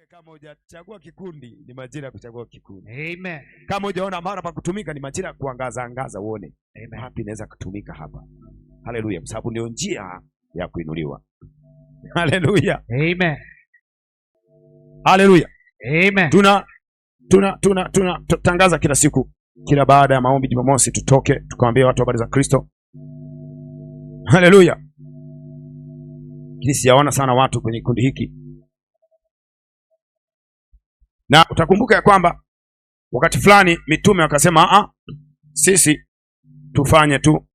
Kama hujachagua kikundi, ni majira ya kuchagua kikundi. Amen. Kama hujaona mahali pa kutumika, ni majira ya kuangaza angaza uone. Amen. Wapi inaweza kutumika hapa. Haleluya, kwa sababu ndio njia ya kuinuliwa. Haleluya. Amen. Haleluya. Amen. Tunatangaza kila siku, kila baada ya maombi Jumamosi tutoke tukamwambia watu habari za Kristo. Haleluya. Kile sijaona sana watu kwenye kundi hiki. Na utakumbuka ya kwamba wakati fulani mitume wakasema sisi tufanye tu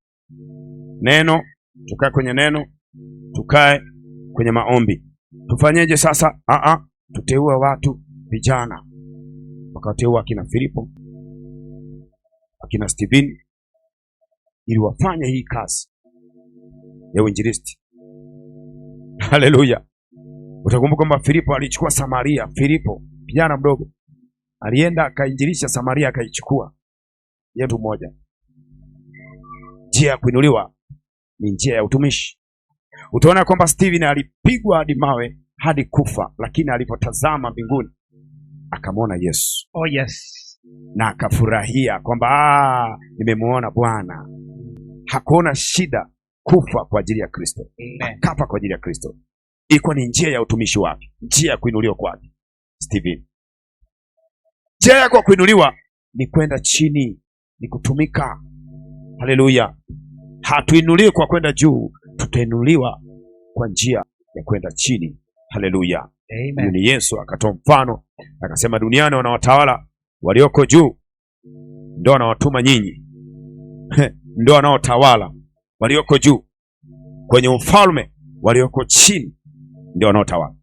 neno, tukae kwenye neno, tukae kwenye maombi. Tufanyeje sasa? Tuteue watu vijana. Wakateua akina Filipo, akina Stephen ili wafanye hii kazi ya uinjilisti. Haleluya. Utakumbuka kwamba Filipo alichukua Samaria. Filipo kijana mdogo alienda akainjilisha Samaria, akaichukua yetu moja. Njia ya kuinuliwa ni njia ya utumishi. Utaona kwamba Stephen alipigwa hadi mawe hadi kufa, lakini alipotazama mbinguni akamwona Yesu. Oh yes. Na akafurahia kwamba nimemuona Bwana. Hakuona shida kufa kwa ajili ya Kristo. Akafa kwa ajili ya Kristo. Ilikuwa ni njia ya utumishi wake, njia ya kuinuliwa kwake Stephen. Njia yako ya kuinuliwa ni kwenda chini, ni kutumika. Haleluya. Hatuinuliwi kwa kwenda juu, tutainuliwa kwa njia ya kwenda chini. Haleluya. Amen. Ni Yesu akatoa mfano akasema, duniani wanawatawala walioko juu, ndio wanawatuma nyinyi. Ndio wanaotawala walioko juu. Kwenye ufalme walioko chini ndio wanaotawala.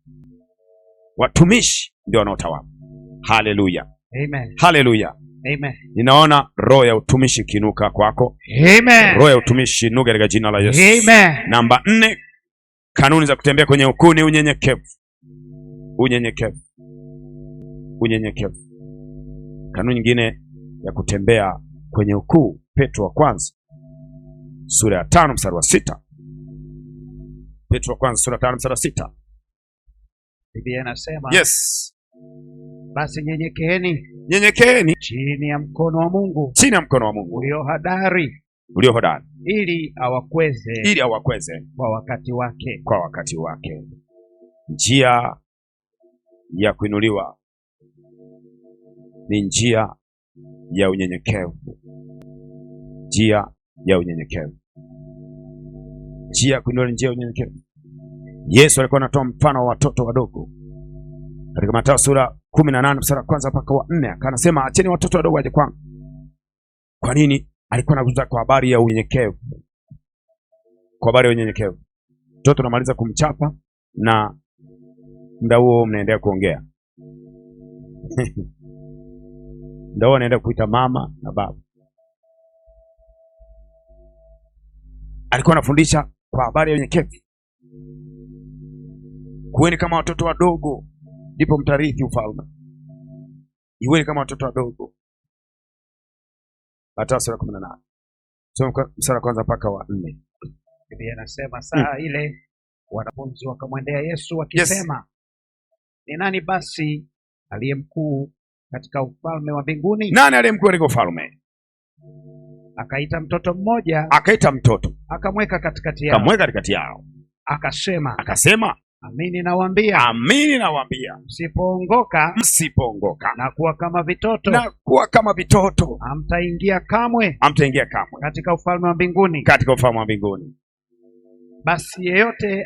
Watumishi ndio wanaotawala. Haleluya. Amen. Haleluya. Amen. Ninaona roho ya utumishi kinuka kwako. Amen. Roho ya utumishi inuke katika jina la Yesu. Amen. Namba 4, kanuni za kutembea kwenye ukuu ni unyenyekevu. Unyenyekevu. Unyenyekevu. Kanuni nyingine ya kutembea kwenye ukuu, Petro wa kwanza sura ya 5 mstari wa 6. Petro wa kwanza sura ya 5 mstari wa 6. Biblia inasema, yes, basi nyenyekeeni chini ya mkono wa Mungu, chini ya mkono wa Mungu ulio hodari, ili awakweze kwa wakati wake. Kwa wakati wake. Njia ya kuinuliwa ni njia ya unyenyekevu. Njia ya unyenyekevu. Njia ya kuinuliwa ni njia ya unyenyekevu. Yesu alikuwa anatoa mfano wa watoto wadogo katika Mathayo sura 18 mstari wa kwanza mpaka wa 4. Akanasema, acheni watoto wadogo waje kwangu. Kwa nini? Alikuwa anazungumza kwa habari ya unyenyekevu. Kwa habari ya unyenyekevu. Mtoto anamaliza kumchapa na muda huo mnaendelea kuongea. Muda huo anaenda kuita mama na baba. Alikuwa anafundisha kwa habari ya unyenyekevu. Kuweni kama watoto wadogo, ndipo mtarithi ufalme. Iweni kama watoto wadogo. Mathayo sura 18. Soma mstari wa kwanza mpaka wa 4. Biblia inasema, saa ile wanafunzi wakamwendea Yesu wakisema, yes, ni nani basi aliye mkuu katika ufalme wa mbinguni? Nani aliye mkuu katika ufalme? Akaita mtoto mmoja, akamweka katikati yao. Akasema, amini nawaambia, msipoongoka na kuwa kama vitoto, hamtaingia kamwe katika ufalme wa mbinguni. Basi yeyote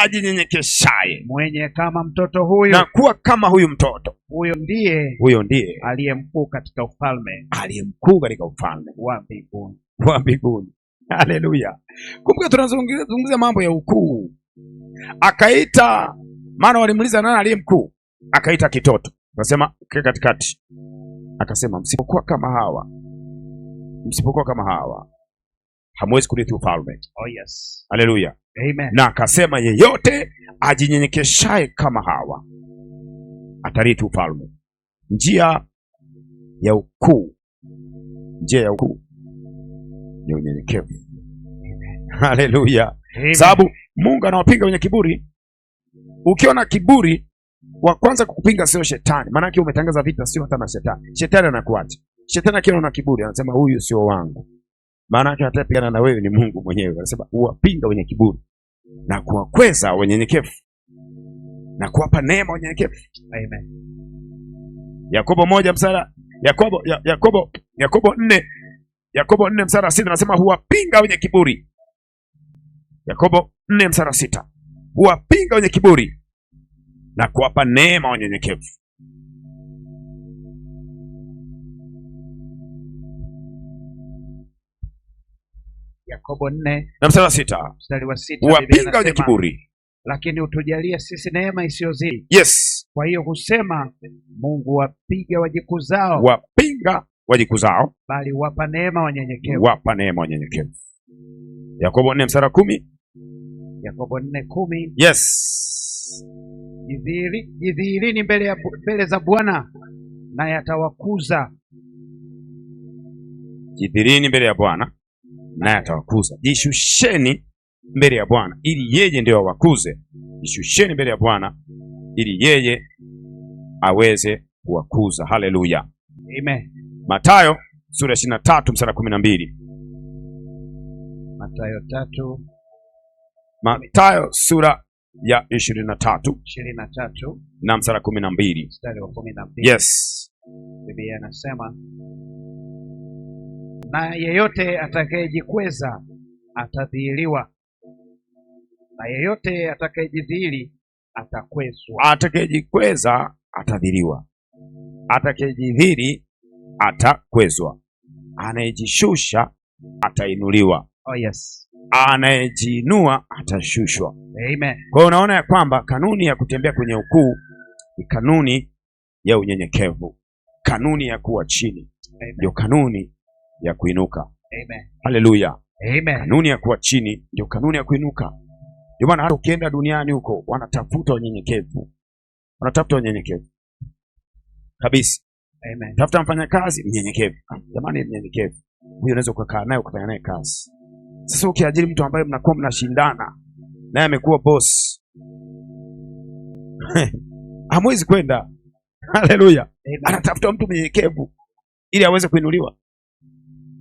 ajinyenyekeshaye mwenye kama mtoto huyu, na kuwa kama huyu mtoto, huyo ndiye aliye mkuu katika ufalme wa mbinguni. Haleluya. Kumbuka tunazungumzia mambo ya ukuu. Akaita, maana walimuuliza nani aliye mkuu? Akaita kitoto. Akasema katikati. Akasema, msipokuwa kama hawa hamwezi kurithi ufalme. Oh yes. Haleluya. Amen. Na akasema, yeyote ajinyenyekeshaye kama hawa atarithi ufalme. Njia ya ukuu ni unyenyekevu. Haleluya. Sababu Mungu anawapinga wenye kiburi. Ukiona kiburi, wa kwanza kukupinga sio shetani, maana yake umetangaza vita sio hata na shetani. Shetani anakuacha. Shetani akiona kiburi anasema huyu sio wangu. Maana yake atapigana na wewe ni Mungu mwenyewe. Anasema uwapinga wenye kiburi na kuwakweza wanyenyekevu na kuwapa neema wanyenyekevu. Amen. Yakobo 1 mstari Yakobo 4 mstari 6 anasema huwapinga wenye kiburi. Yakobo 4 mstari 6. Huwapinga wenye kiburi na kuwapa neema wanyenyekevu. Yakobo 4 na mstari 6. mstari wa 6. Huwapinga wenye kiburi, lakini utujalie sisi neema isiyozidi. Yes. Kwa hiyo husema Mungu wapiga wajikuzao, wapinga wajikuzao, bali wapa neema wanyenyekevu. Wapa neema wanyenyekevu. Yakobo 4 mstari 10. Yakobo 4:10. Yes. Jidhihirini mbele za Bwana naye atawakuza. Jidhihirini mbele ya Bwana naye atawakuza. Jishusheni mbele ya Bwana ili yeye ndio awakuze. Jishusheni mbele ya Bwana ili yeye aweze kuwakuza. Haleluya. Amen. Mathayo sura ya 23 mstari 12. Mathayo 3. Mathayo sura ya 23 na mstari 12. Mstari wa 12. Yes. Biblia inasema, na yeyote atakayejikweza atadhihiriwa, na yeyote atakayejidhihiri atakwezwa. Atakayejikweza atadhihiriwa, atakayejidhihiri atakwezwa, anayejishusha atainuliwa. Oh yes. Anayejiinua atashushwa. Amen. Kwa hiyo unaona ya kwamba kanuni ya kutembea kwenye ukuu ni kanuni ya unyenyekevu, kanuni ya kuwa chini ndio kanuni ya kuinuka. Amen. Haleluya. Amen. Kanuni ya kuwa chini ndio kanuni ya kuinuka. Ndio maana hata ukienda duniani huko wanatafuta unyenyekevu, wanatafuta unyenyekevu kabisa. Amen. Tafuta mfanyakazi mnyenyekevu. Jamani, mnyenyekevu huyo unaweza kukaa naye ukafanya naye kazi. Sasa ukiajiri mtu ambaye mnakuwa mnashindana naye amekuwa boss hamwezi kwenda. Haleluya. Anatafuta mtu mnyenyekevu ili aweze kuinuliwa.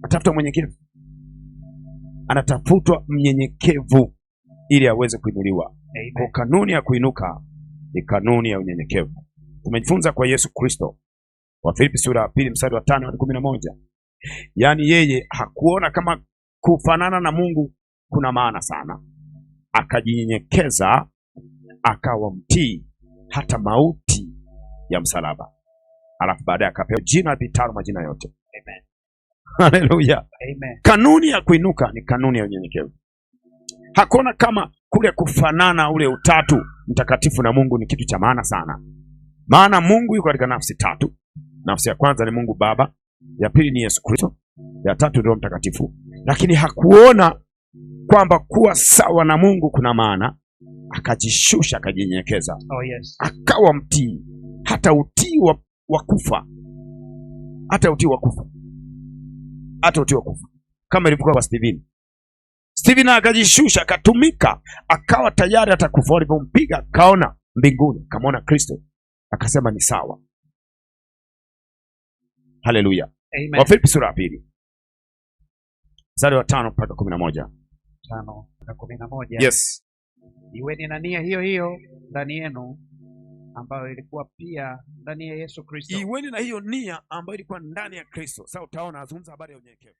Anatafuta mnyenyekevu, anatafutwa mnyenyekevu ili aweze kuinuliwa. Kwa kanuni ya kuinuka ni kanuni ya unyenyekevu. Tumejifunza kwa Yesu Kristo, Wafilipi sura ya 2 mstari wa 5 hadi 11. Yaani yeye hakuona kama kufanana na Mungu kuna maana sana, akajinyenyekeza akawa mtii hata mauti ya msalaba, alafu baadaye akapewa jina lipitalo majina yote. Amen. Haleluya. Amen. Kanuni ya kuinuka ni kanuni ya unyenyekevu. Hakuna kama kule kufanana ule utatu mtakatifu na Mungu ni kitu cha maana sana. Maana Mungu yuko katika nafsi tatu. Nafsi ya kwanza ni Mungu Baba, ya pili ni Yesu Kristo, ya tatu Roho Mtakatifu. Lakini hakuona kwamba kuwa sawa na Mungu kuna maana, akajishusha, akajinyenyekeza. Oh yes. Akawa mtii hata utii wa kufa. Hata utii wa kufa. Hata utii wa kufa. Kama ilivyokuwa kwa Stephen akajishusha, akatumika, akawa tayari hata kufa. Alipompiga akaona mbinguni, akamwona Kristo, akasema ni sawa. Haleluya. Amen. Wafilipi sura ya 2 mstari wa 5 mpaka 11. 5 mpaka 11. Yes. Iweni na nia hiyo hiyo ndani yenu ambayo ilikuwa pia ndani ya Yesu Kristo. Iweni na hiyo nia ambayo ilikuwa ndani ya Kristo. Sasa utaona azungumza habari ya unyenyekevu.